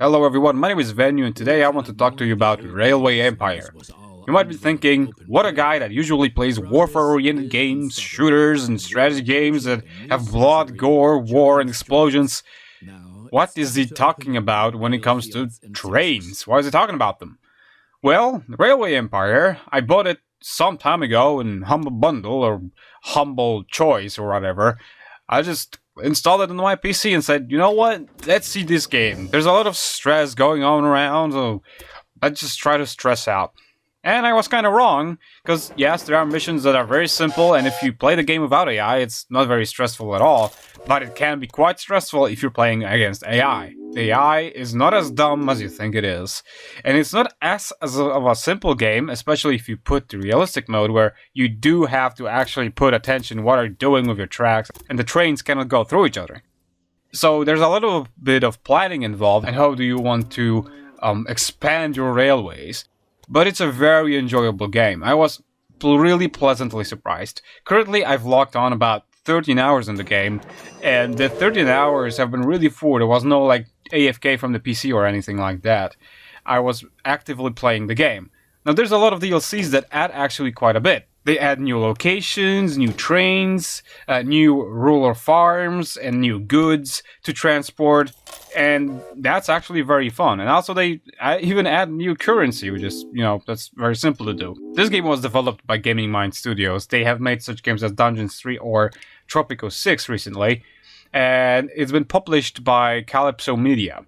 Hello everyone, my name is Venue and today I want to talk to you about Railway Empire. You might be thinking, what a guy that usually plays warfare-oriented games, shooters, and strategy games that have blood, gore, war, and explosions. What is he talking about when it comes to trains? Why is he talking about them? Well, Railway Empire, I bought it some time ago in Humble Bundle or Humble Choice or whatever. I just installed it on my PC and said, you know what, let's see this game. There's a lot of stress going on around, so let's just try to stress out. And I was kind of wrong, because yes, there are missions that are very simple, and if you play the game without AI, it's not very stressful at all, but it can be quite stressful if you're playing against AI. AI is not as dumb as you think it is, and it's not as of a simple game, especially if you put the realistic mode, where you do have to actually put attention what are you doing with your tracks, and the trains cannot go through each other. So there's a little bit of planning involved, and how do you want to expand your railways. But it's a very enjoyable game. I was really pleasantly surprised. Currently, I've logged on about 13 hours in the game, and the 13 hours have been really full. There was no like AFK from the PC or anything like that. I was actively playing the game. Now, there's a lot of DLCs that add actually quite a bit. They add new locations, new trains, new rural farms, and new goods to transport, and that's actually very fun. And also they even add new currency, which is, that's very simple to do. This game was developed by Gaming Mind Studios. They have made such games as Dungeons 3 or Tropico 6 recently, and it's been published by Calypso Media.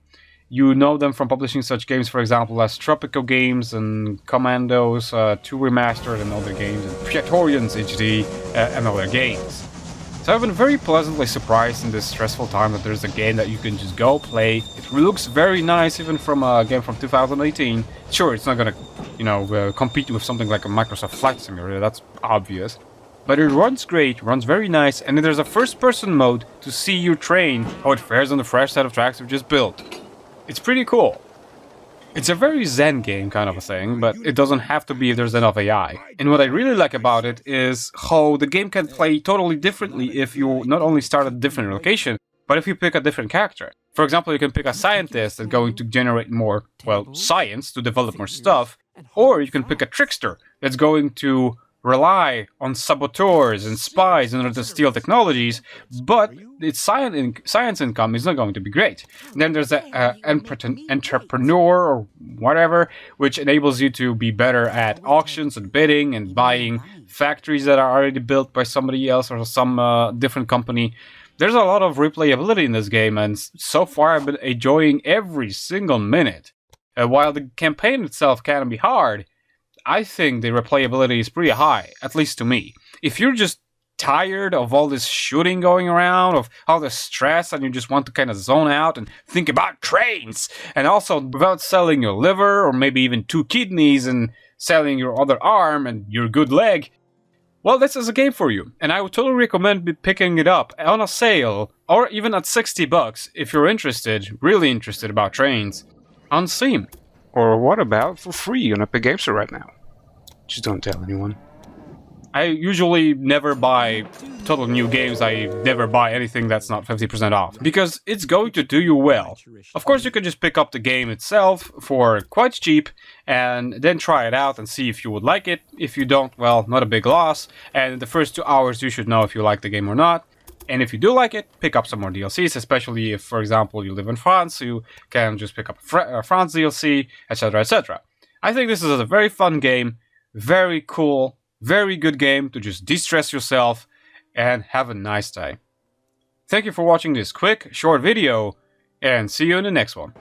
You know them from publishing such games, for example, as Tropico Games and Commandos 2 Remastered and other games, and Praetorians HD and other games. So I've been very pleasantly surprised in this stressful time that there's a game that you can just go play. It looks very nice, even from a game from 2018. Sure, it's not gonna, compete with something like a Microsoft Flight Simulator, that's obvious. But it runs great, runs very nice, and then there's a first-person mode to see your train, how it fares on the fresh set of tracks we've just built. It's pretty cool. It's a very zen game kind of a thing, but it doesn't have to be if there's enough AI. And what I really like about it is how the game can play totally differently if you not only start at a different location, but if you pick a different character. For example, you can pick a scientist that's going to generate more, science to develop more stuff, or you can pick a trickster that's going to rely on saboteurs and spies in order to steal technologies, but its science income is not going to be great. And then there's an entrepreneur or whatever, which enables you to be better at auctions and bidding and buying factories that are already built by somebody else or some different company. There's a lot of replayability in this game, and so far I've been enjoying every single minute. While the campaign itself can be hard, I think the replayability is pretty high, at least to me. If you're just tired of all this shooting going around, of all the stress, and you just want to kind of zone out and think about trains, and also without selling your liver, or maybe even 2 kidneys, and selling your other arm and your good leg, well, this is a game for you. And I would totally recommend picking it up on a sale, or even at $60 if you're interested, really interested about trains, on Steam. Or what about for free on Epic Games Store right now? Just don't tell anyone. I usually never buy total new games. I never buy anything that's not 50% off, because it's going to do you well. Of course, you can just pick up the game itself for quite cheap and then try it out and see if you would like it. If you don't, well, not a big loss. And in the first 2 hours, you should know if you like the game or not. And if you do like it, pick up some more DLCs, especially if, for example, you live in France, you can just pick up a France DLC, etc, etc. I think this is a very fun game, very cool, very good game to just de-stress yourself and have a nice day. Thank you for watching this quick, short video, and see you in the next one.